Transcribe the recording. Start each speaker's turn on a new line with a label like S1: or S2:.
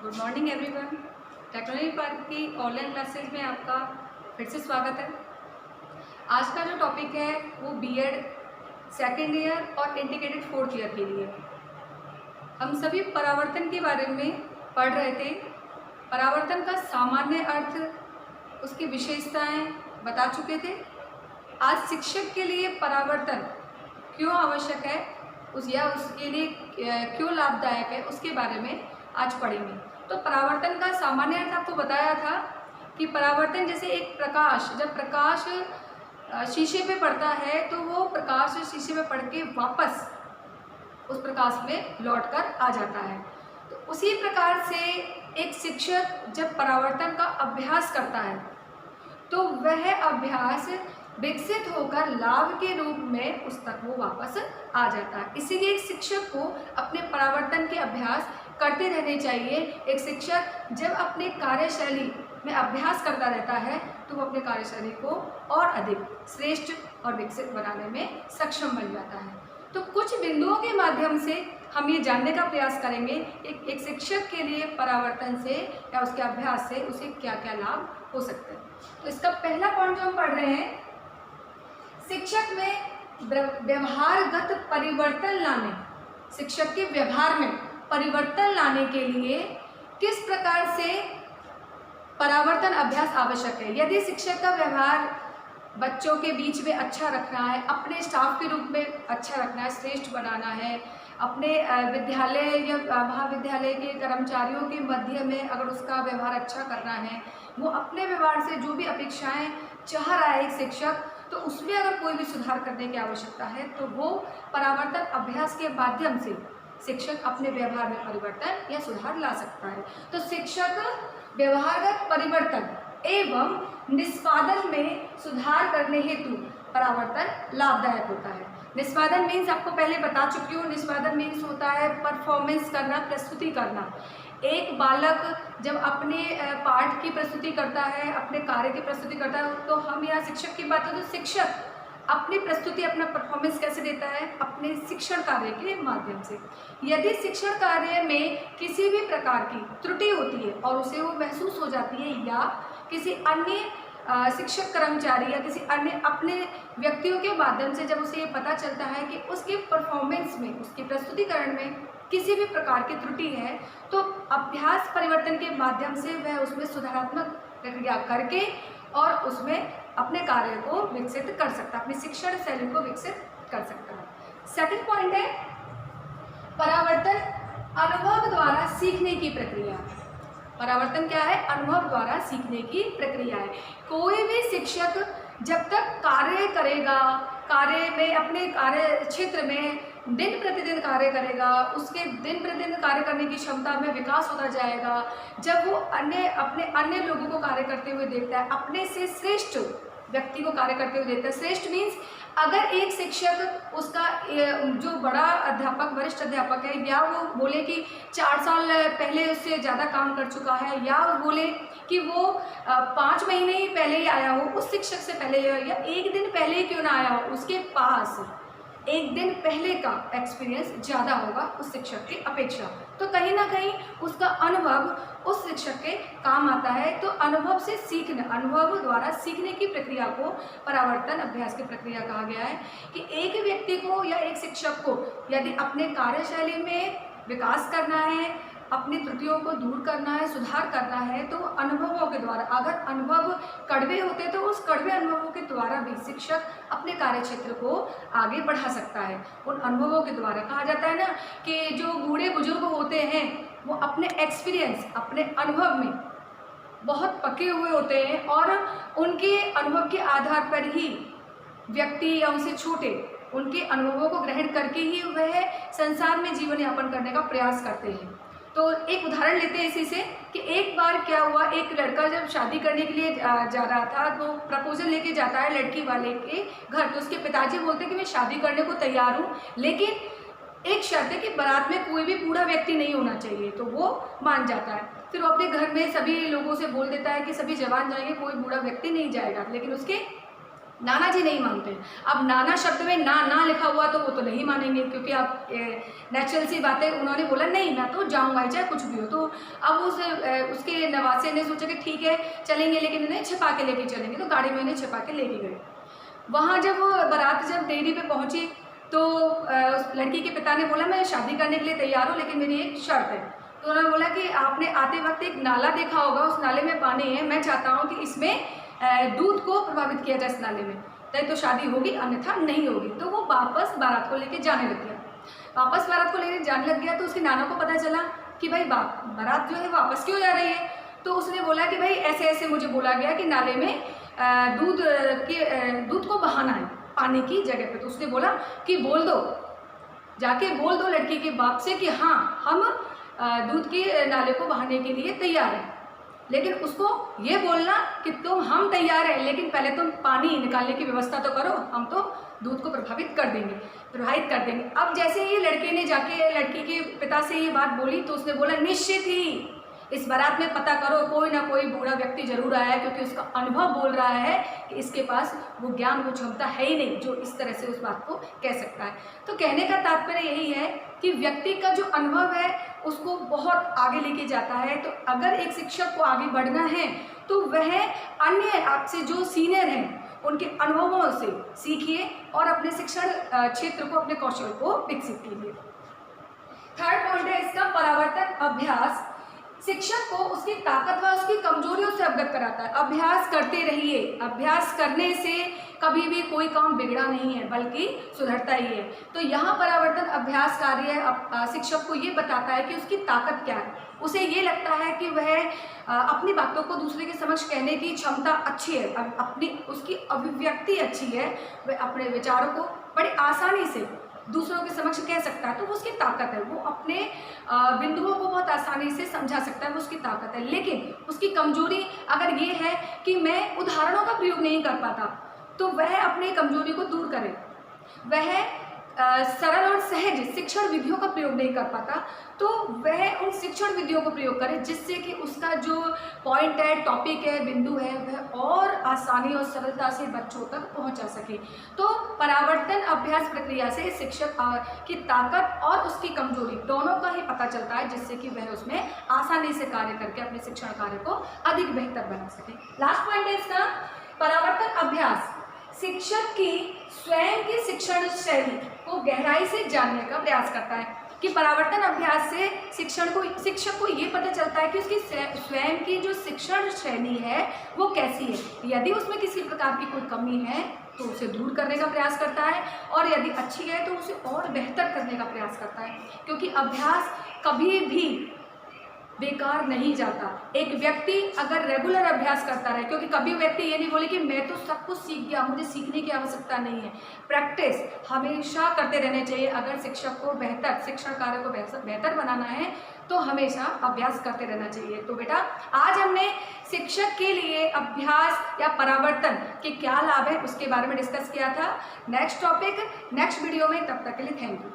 S1: Good morning everyone. Technology park की online classes में आपका फिर से स्वागत है। आज का जो टॉपिक है वो बीएड सेकेंड ईयर और इंटीग्रेटेड फोर्थ ईयर के लिए। हम सभी परावर्तन के बारे में पढ़ रहे थे। परावर्तन का सामान्य अर्थ, उसकी विशेषताएं बता चुके थे। आज शिक्षक के लिए परावर्तन क्यों आवश्यक है उसके लिए क्यों लाभदायक है उसके बारे में आज पढ़ेंगे। तो परावर्तन का सामान्य अर्थ आपको बताया था कि परावर्तन जैसे एक प्रकाश, जब प्रकाश शीशे पे पड़ता है तो वो प्रकाश शीशे पे पड़ के वापस उस प्रकाश में लौटकर आ जाता है। तो उसी प्रकार से एक शिक्षक जब परावर्तन का अभ्यास करता है तो वह अभ्यास विकसित होकर लाभ के रूप में उस तक वो वापस आ जाता है। इसीलिए एक शिक्षक को अपने परावर्तन के अभ्यास करते रहने चाहिए। एक शिक्षक जब अपने कार्यशैली में अभ्यास करता रहता है तो वो अपने कार्यशैली को और अधिक श्रेष्ठ और विकसित बनाने में सक्षम बन जाता है। तो कुछ बिंदुओं के माध्यम से हम ये जानने का प्रयास करेंगे एक शिक्षक के लिए परावर्तन से या उसके अभ्यास से उसे क्या क्या लाभ हो सकते हैं। तो इसका पहला पॉइंट जो हम पढ़ रहे हैं, शिक्षक में व्यवहारगत परिवर्तन लाने, शिक्षक के व्यवहार में परिवर्तन लाने के लिए किस प्रकार से परावर्तन अभ्यास आवश्यक है। यदि शिक्षक का व्यवहार बच्चों के बीच में अच्छा रखना है, अपने स्टाफ के रूप में अच्छा रखना है, श्रेष्ठ बनाना है, अपने विद्यालय या महाविद्यालय के कर्मचारियों के मध्य में अगर उसका व्यवहार अच्छा करना है, वो अपने व्यवहार से जो भी अपेक्षाएं चाह रहा है एक शिक्षक, तो उसमें अगर कोई भी सुधार करने की आवश्यकता है तो वो परावर्तन अभ्यास के माध्यम से शिक्षक अपने व्यवहार में परिवर्तन या सुधार ला सकता है। तो शिक्षक व्यवहारगत परिवर्तन एवं निष्पादन में सुधार करने हेतु परावर्तन लाभदायक होता है। निष्पादन मीन्स आपको पहले बता चुकी हूँ। निष्पादन मीन्स होता है परफॉर्मेंस करना, प्रस्तुति करना। एक बालक जब अपने पाठ की प्रस्तुति करता है, अपने कार्य की प्रस्तुति करता है, तो हम यहाँ शिक्षक की बात करें तो शिक्षक अपनी प्रस्तुति, अपना परफॉर्मेंस कैसे देता है? अपने शिक्षण कार्य के माध्यम से। यदि शिक्षण कार्य में किसी भी प्रकार की त्रुटि होती है और उसे वो महसूस हो जाती है या किसी अन्य शिक्षक कर्मचारी या किसी अन्य अपने व्यक्तियों के माध्यम से जब उसे ये पता चलता है कि उसके परफॉर्मेंस में, उसके प्रस्तुतिकरण में किसी भी प्रकार की त्रुटि है, तो अभ्यास परिवर्तन के माध्यम से वह उसमें सुधारात्मक प्रक्रिया करके और उसमें अपने कार्य को विकसित कर सकता है, अपनी शिक्षण शैली को विकसित कर सकता है। सेकंड पॉइंट है परावर्तन अनुभव द्वारा सीखने की प्रक्रिया। परावर्तन क्या है? अनुभव द्वारा सीखने की प्रक्रिया है। कोई भी शिक्षक जब तक कार्य करेगा, कार्य में अपने कार्य क्षेत्र में दिन प्रतिदिन कार्य करेगा, उसके दिन प्रतिदिन कार्य करने की क्षमता में विकास होता जाएगा। जब वो अन्य लोगों को कार्य करते हुए देखता है, अपने से श्रेष्ठ व्यक्ति को कार्य करते हुए देखता है। श्रेष्ठ मीन्स अगर एक शिक्षक उसका जो बड़ा अध्यापक, वरिष्ठ अध्यापक है, या वो बोले कि 4 साल पहले उससे ज़्यादा काम कर चुका है, या वो बोले कि वो 5 महीने ही पहले ही आया हो, उस शिक्षक से पहले या 1 दिन पहले ही क्यों ना आया हो, उसके पास 1 दिन पहले का एक्सपीरियंस ज़्यादा होगा उस शिक्षक की अपेक्षा। तो कहीं ना कहीं उसका अनुभव उस शिक्षक के काम आता है। तो अनुभव से सीखना, अनुभव द्वारा सीखने की प्रक्रिया को परावर्तन अभ्यास की प्रक्रिया कहा गया है। कि एक व्यक्ति को या एक शिक्षक को यदि अपने कार्यशैली में विकास करना है, अपनी त्रुटियों को दूर करना है, सुधार करना है, तो अनुभवों के द्वारा, अगर अनुभव कड़वे होते तो उस कड़वे अनुभवों के द्वारा भी शिक्षक अपने कार्यक्षेत्र को आगे बढ़ा सकता है। उन अनुभवों के द्वारा कहा जाता है ना कि जो बूढ़े बुजुर्ग होते हैं वो अपने एक्सपीरियंस, अपने अनुभव में बहुत पके हुए होते हैं और उनके अनुभव के आधार पर ही व्यक्ति या उनसे छोटे उनके अनुभवों को ग्रहण करके ही वह संसार में जीवन यापन करने का प्रयास करते हैं। तो एक उदाहरण लेते हैं इसी से कि एक बार क्या हुआ, एक लड़का जब शादी करने के लिए जा रहा था तो प्रपोजल लेके जाता है लड़की वाले के घर। तो उसके पिताजी बोलते हैं कि मैं शादी करने को तैयार हूँ, लेकिन एक शर्त है कि बारात में कोई भी बूढ़ा व्यक्ति नहीं होना चाहिए। तो वो मान जाता है। फिर वो अपने घर में सभी लोगों से बोल देता है कि सभी जवान जाएंगे, कोई बूढ़ा व्यक्ति नहीं जाएगा। लेकिन उसके नाना जी नहीं मानते। अब नाना शब्द में ना लिखा हुआ तो वो तो नहीं मानेंगे, क्योंकि अब नेचुरल सी बात है। उन्होंने बोला नहीं मैं तो जाऊँगा चाहे कुछ भी हो। तो अब उसके नवासे ने सोचा कि ठीक है चलेंगे, लेकिन इन्हें छिपा के लेके चलेंगे। तो गाड़ी में इन्हें छिपा के लेके गए। वहाँ जब बारात जब डेयरी पे पहुँची तो उस लड़की के पिता ने बोला मैं शादी करने के लिए तैयार हूँ, लेकिन मेरी एक शर्त है। तो उन्होंने बोला कि आपने आते वक्त एक नाला देखा होगा, उस नाले में पानी है, मैं चाहता हूँ कि इसमें दूध को प्रभावित किया जाए इस नाले में, तो शादी होगी अन्यथा नहीं होगी। तो वो वापस बारात को लेके जाने लग गया। वापस बारात को लेके जाने लग गया तो उसके नाना को पता चला कि भाई बारात जो है वापस क्यों जा रही है। तो उसने बोला कि भाई ऐसे ऐसे मुझे बोला गया कि नाले में दूध को बहाना है पानी की जगह पे। तो उसने बोला कि बोल दो, जाके बोल दो लड़की के बाप से कि हाँ हम दूध के नाले को बहाने के लिए तैयार हैं, लेकिन उसको ये बोलना कि हम तैयार हैं, लेकिन पहले तुम पानी निकालने की व्यवस्था तो करो, हम तो दूध को प्रभावित कर देंगे। अब जैसे ही लड़के ने जाके लड़की के पिता से ये बात बोली तो उसने बोला निश्चित ही इस बारात में पता करो कोई ना कोई बूढ़ा व्यक्ति जरूर आया है, क्योंकि उसका अनुभव बोल रहा है कि इसके पास वो ज्ञान वो क्षमता है ही नहीं जो इस तरह से उस बात को कह सकता है। तो कहने का तात्पर्य यही है कि व्यक्ति का जो अनुभव है उसको बहुत आगे लेके जाता है। तो अगर एक शिक्षक को आगे बढ़ना है तो वह अन्य आपसे जो सीनियर हैं उनके अनुभवों से सीखिए और अपने शिक्षण क्षेत्र को, अपने कौशल को विकसित कीजिए। थर्ड पॉइंट है इसका परावर्तन अभ्यास। शिक्षक को उसकी ताकत व उसकी कमजोरियों से अवगत कराता है। अभ्यास करते रहिए, अभ्यास करने से कभी भी कोई काम बिगड़ा नहीं है बल्कि सुधरता ही है। तो यहाँ परावर्तन अभ्यास कार्य शिक्षक को ये बताता है कि उसकी ताकत क्या है। उसे ये लगता है कि वह अपनी बातों को दूसरे के समक्ष कहने की क्षमता अच्छी है, उसकी अभिव्यक्ति अच्छी है, वह अपने विचारों को बड़ी आसानी से दूसरों के समक्ष कह सकता है, तो वो उसकी ताकत है। वो अपने बिंदुओं को बहुत आसानी से समझा सकता है, वो उसकी ताकत है। लेकिन उसकी कमजोरी अगर ये है कि मैं उदाहरणों का प्रयोग नहीं कर पाता, तो वह अपनी कमजोरी को दूर करे। वह सरल और सहज शिक्षण विधियों का प्रयोग नहीं कर पाता, तो वह उन शिक्षण विधियों को प्रयोग करे जिससे कि उसका जो पॉइंट है, टॉपिक है, बिंदु है, वह और आसानी और सरलता से बच्चों तक पहुंचा सके। तो परावर्तन अभ्यास प्रक्रिया से शिक्षक की ताकत और उसकी कमजोरी दोनों का ही पता चलता है, जिससे कि वह उसमें आसानी से कार्य करके अपने शिक्षण कार्य को अधिक बेहतर बना सके। लास्ट पॉइंट है इसका परावर्तन अभ्यास शिक्षक की स्वयं की शिक्षण शैली को गहराई से जानने का प्रयास करता है। कि परावर्तन अभ्यास से शिक्षक को ये पता चलता है कि उसकी स्वयं की जो शिक्षण शैली है वो कैसी है। यदि उसमें किसी प्रकार की कोई कमी है तो उसे दूर करने का प्रयास करता है, और यदि अच्छी है तो उसे और बेहतर करने का प्रयास करता है, क्योंकि अभ्यास कभी भी बेकार नहीं जाता। एक व्यक्ति अगर रेगुलर अभ्यास करता रहे, क्योंकि कभी व्यक्ति ये नहीं बोले कि मैं तो सब कुछ सीख गया, मुझे सीखने की आवश्यकता नहीं है। प्रैक्टिस हमेशा करते रहने चाहिए। अगर शिक्षक को बेहतर शिक्षण कार्य को बेहतर बनाना है तो हमेशा अभ्यास करते रहना चाहिए। तो बेटा आज हमने शिक्षक के लिए अभ्यास या परावर्तन के क्या लाभ है उसके बारे में डिस्कस किया था। नेक्स्ट टॉपिक नेक्स्ट वीडियो में, तब तक के लिए थैंक यू।